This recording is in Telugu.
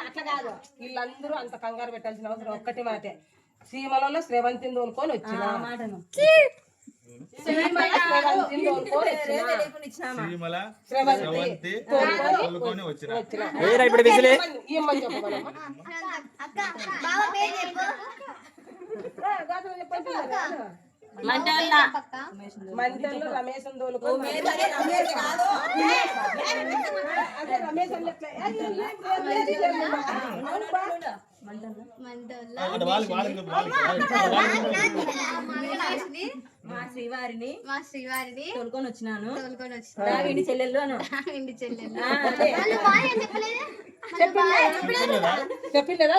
అట్లా కాదు, వీళ్ళందరూ అంత కంగారు పెట్టాల్సిన అవసరం ఒక్కటి మాటే. సీమలలో శ్రవంతిని తోలుకొని వచ్చిన మాటను మంటల్లో రమేష్ మా శ్రీవారిని తోలుకొని వచ్చినాను. ఇంటి చెల్లెళ్ళు చెప్పలేదా